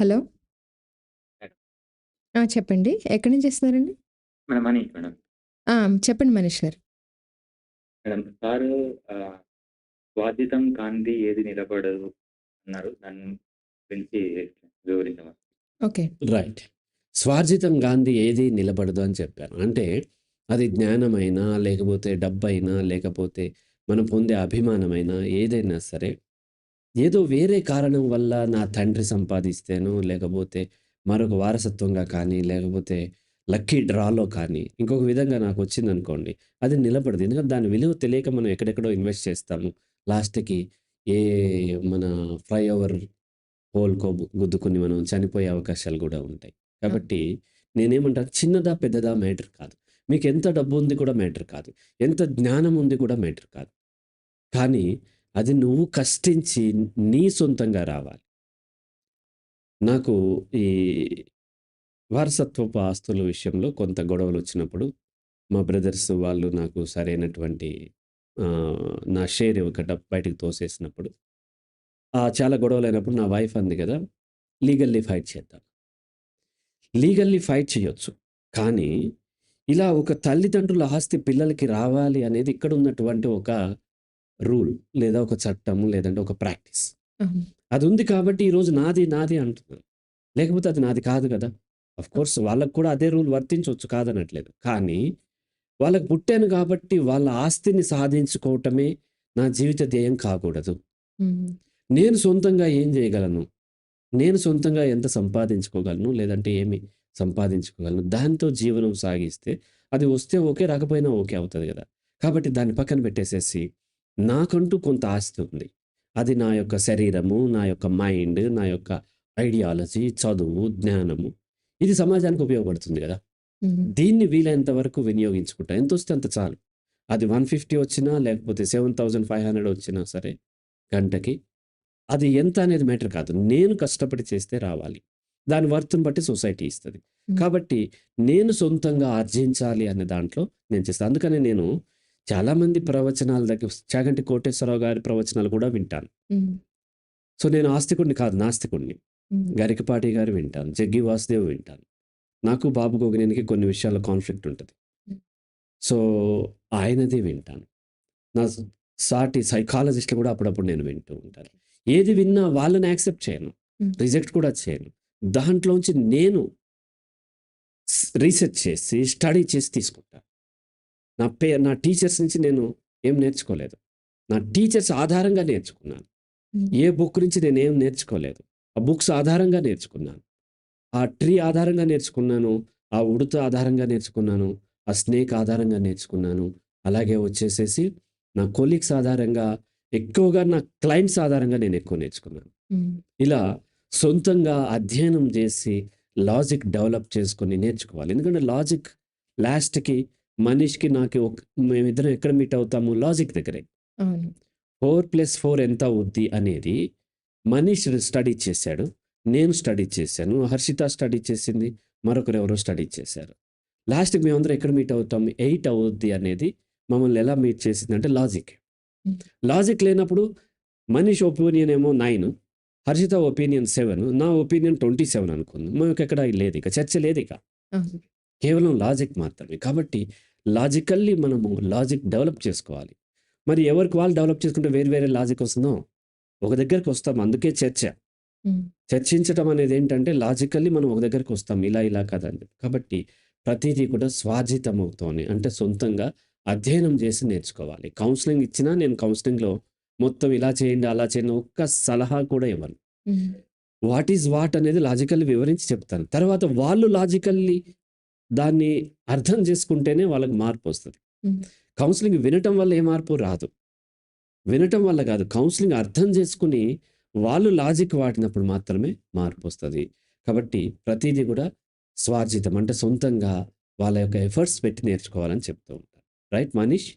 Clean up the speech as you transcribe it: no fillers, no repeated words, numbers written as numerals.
Hello. Madam. చెప్పండి. ఎక్కడి నుంచి చేస్తున్నారండి? Madam Manish madam. చెప్పండి మనీష్ గారు. మేడం సారు స్వాతీతం కానిది ఏది నిలబడదు అన్నారు. దాని గురించి వివరించమని. ఓకే. రైట్. స్వార్జితం గాంధీ ఏది నిలబడదు అని చెప్పాను. అంటే అది జ్ఞానమైనా, లేకపోతే డబ్బైనా, లేకపోతే మనం పొందే అభిమానమైనా ఏదైనా సరే, ఏదో వేరే కారణం వల్ల నా తండ్రి సంపాదిస్తేనో, లేకపోతే మరొక వారసత్వంగా కానీ, లేకపోతే లక్కీ డ్రాలో కానీ, ఇంకొక విధంగా నాకొచ్చిందనుకోండి, అది నిలబడదు. ఎందుకంటే దాని విలువ తెలియక మనం ఎక్కడెక్కడో ఇన్వెస్ట్ చేస్తాము. లాస్ట్‌కి ఏ మన ఫ్లైఓవర్ పోల్‌కో గుద్దుకొని మనం చనిపోయే అవకాశాలు గూడా ఉంటాయి. ఆ! కాబట్టి నేనేమంటాను, చిన్నదా, పెద్దదా మ్యాటర్ కాదు. మీకెంత డబ్బుంది కూడా మ్యాటర్ కాదు. ఎంత జ్ఞానం ఉంది కూడా మ్యాటర్ కాదు. కానీ అది నువ్వు కష్టించి నీ సొంతంగా రావాలి. నాకు ఈ వారసత్వపు ఆస్తుల విషయంలో కొంత గొడవలొచ్చినప్పుడు, మా బ్రదర్స్ వాళ్ళు నాకు సరైనటువంటి నా షేర్ ఇవ్వకుండా బయటికి తోసేసినప్పుడు, చాలా గొడవలైనప్పుడు నా వైఫ్ అంది గదా! లీగల్లీ ఫైట్ చేద్దాం. లీగల్లీ ఫైట్ చేయొచ్చు. కానీ, ఇలా ఒక తల్లిదండ్రుల ఆస్తి పిల్లలకి రావాలి అనేది ఇక్కడున్నటువంటి ఒక రూల్, లేదా ఒక చట్టం, లేదంటే ఒక ప్రాక్టీస్. అవును. అదుంది కాబట్టి ఈరోజు నాది, నాది అంటున్నాను. లేకపోతే అది నాది కాదు గదా! ఆఫ్‌కోర్స్ వాళ్ళకి కూడా అదే రూల్ వర్తించొచ్చు, కాదనట్లేదు. కానీ, వాళ్ళకి పుట్టాను కాబట్టి వాళ్ళ ఆస్తిని సాధించుకోవటమే నా జీవిత ధ్యేయం కాకూడదు. హ్మ్. నేను సొంతంగా ఏం జేయగలను? నేను సొంతంగా ఎంత సంపాదించుకోగలను? లేదంటే ఏమి సంపాదించుకోగలను? దాంతో జీవనం సాగిస్తే అది వస్తే ఓకే, రాకపోయినా ఓకే అవుతది గదా! కాబట్టి దాన్ని పక్కన పెట్టేసేసి, నాకంటూ కొంత ఆస్తి ఉంది. అది నా యొక్క శరీరము, నా యొక్క మైండ్, నా యొక్క ఐడియాలజీ, చదువు, జ్ఞానము. ఇది సమాజానికి ఉపయోగపడుతుంది గదా! హ్మ్. దీన్ని వీలైనంత వరకు వినియోగించుకుంటా. ఎంతొస్తే అంత చాలు. అది 150 వచ్చినా, లేకపోతే 7,500 వచ్చినా సరే గంటకి, అది ఎంత అనేది మ్యాటర్ కాదు. నేను కష్టపడి చేస్తే రావాలి. దాని వర్త్‌ని బట్టి సొసైటీ ఇస్తది. హ్మ్. కాబట్టి నేను సొంతంగా ఆర్జించాలి అనే దాంట్లో నేను చేస్తా. అందుకనే నేను చాలామంది ప్రవచనాల దగ్గర చాగంటి కోటేశ్వరరావు గారి ప్రవచనాలు కూడా వింటాను. హ్మ్. సో, నేను ఆస్తికుడిని కాదు, నాస్తికుడిని. హ్మ్. గరికపాటి గారు వింటాను. జగ్గి వాసుదేవ్ వింటాను. నాకు బాబు గోగినేనికి కొన్ని విషయాల్లో కాన్‌ఫ్లిక్ట్ ఉంటది. హ్మ్. సో, ఆయనది వింటాను. నా సాటి సైకాలజిస్ట్‌లు కూడా అప్పుడప్పుడు నేను వింటూ ఉంటాను. ఏది విన్నా వాళ్ళని యాక్సెప్ట్ చేయను. హ్మ్. రిజెక్ట్ కూడా చేయను. దాంట్లోంచి నేను రీసెర్చ్ చేసి, స్టడీ చేసి తీసుకుంటా. నా టీచర్స్ నుంచి నేను ఏం నేర్చుకోలేదు. నా టీచర్స్ ఆధారంగా నేర్చుకున్నాను. హ్మ్. ఏ బుక్ నుంచి నేనేం నేర్చుకోలేదు. ఆ బుక్స్ ఆధారంగా నేర్చుకున్నాను. ఆ ట్రీ ఆధారంగా నేర్చుకున్నాను. ఆ ఉడత ఆధారంగా నేర్చుకున్నాను. ఆ స్నేక్ ఆధారంగా నేర్చుకున్నాను. అలాగే వచ్చేసేసి నా కొలీగ్స్ ఆధారంగా, ఎక్కువగా నా క్లయింట్స్ ఆధారంగా నేను ఎక్కువ నేర్చుకున్నాను. హ్మ్. ఇలా సొంతంగా అధ్యయనం చేసి, లాజిక్ డెవలప్ చేసుకొని నేర్చుకోవాలి. ఎందుకంటే లాజిక్ లాస్ట్‌కి మనీష్‌కి నాకు మేమిద్దరం ఎక్కడ మీట్ అవుతాము? లాజిక్ దగ్గరే. అవును. 4+4 ఎంత అవుద్ది అనేది మనీష్ స్టడీ చేశాడు. నేను స్టడీ చేశాను. హర్షిత స్టడీ చేసింది. మరొకరెవరో స్టడీ చేశారు. లాస్ట్‌కి మేమందరం ఎక్కడ మీట్ అవుతాం? 8 అవుద్ది అనేది మమ్మల్ని ఎలా మీట్ చేసిందంటే లాజిక్. హ్మ్. లాజిక్ లేనప్పుడు మనీష్ ఒపీనియన్ ఏమో 9, హర్షిత ఒపీనియన్ 7, నా ఒపీనియన్ 27 అనుకుందాం. మాకెక్కడ లేదిక. చర్చ లేదిక. అవును. కేవలం లాజిక్ మాత్రమే. కాబట్టి లాజికల్లీ మనము లాజిక్ డెవలప్ చేసుకోవాలి. మరి ఎవరికి వాళ్ళు డెవలప్ చేసుకుంటే వేరు వేరే లాజిక్ వస్తుందో, ఒక దగ్గరికి వస్తాం. అందుకే చర్చ. హ్మ్. చర్చించటం అనేది ఏంటంటే లాజికల్లీ మనం ఒక దగ్గరికి వస్తాం. ఇలా ఇలా కాదండి. కాబట్టి ప్రతీదీ కూడా స్వార్జితమవుతోని, అంటే సొంతంగా అధ్యయనం చేసి నేర్చుకోవాలి. కౌన్సెలింగ్ ఇచ్చినా నేను కౌన్సెలింగ్‌లో మొత్తం ఇలా చేయండి, అలా చేయండి ఒక్క సలహా కూడా ఇవ్వను. హ్మ్. వాట్ ఈస్ వాట్ అనేది లాజికల్లీ వివరించి చెప్తాను. తర్వాత వాళ్ళు లాజికల్లీ దాన్ని అర్థం చేసుకుంటేనే వాళ్ళకి మార్పొస్తది. హ్మ్. కౌన్సెలింగ్ వినటం వల్ల ఏ మార్పు రాదు. వినటం వల్ల కాదు. కౌన్సెలింగ్ అర్థం చేసుకొని, వాళ్ళు లాజిక్ వాడినప్పుడు మాత్రమే మార్పొస్తది. కాబట్టి ప్రతీదీ కూడా స్వార్జితం, అంటే సొంతంగా వాళ్ళ యొక్క ఎఫర్ట్స్ పెట్టి నేర్చుకోవాలని చెప్తూ ఉంటాను. రైట్ మనీష్?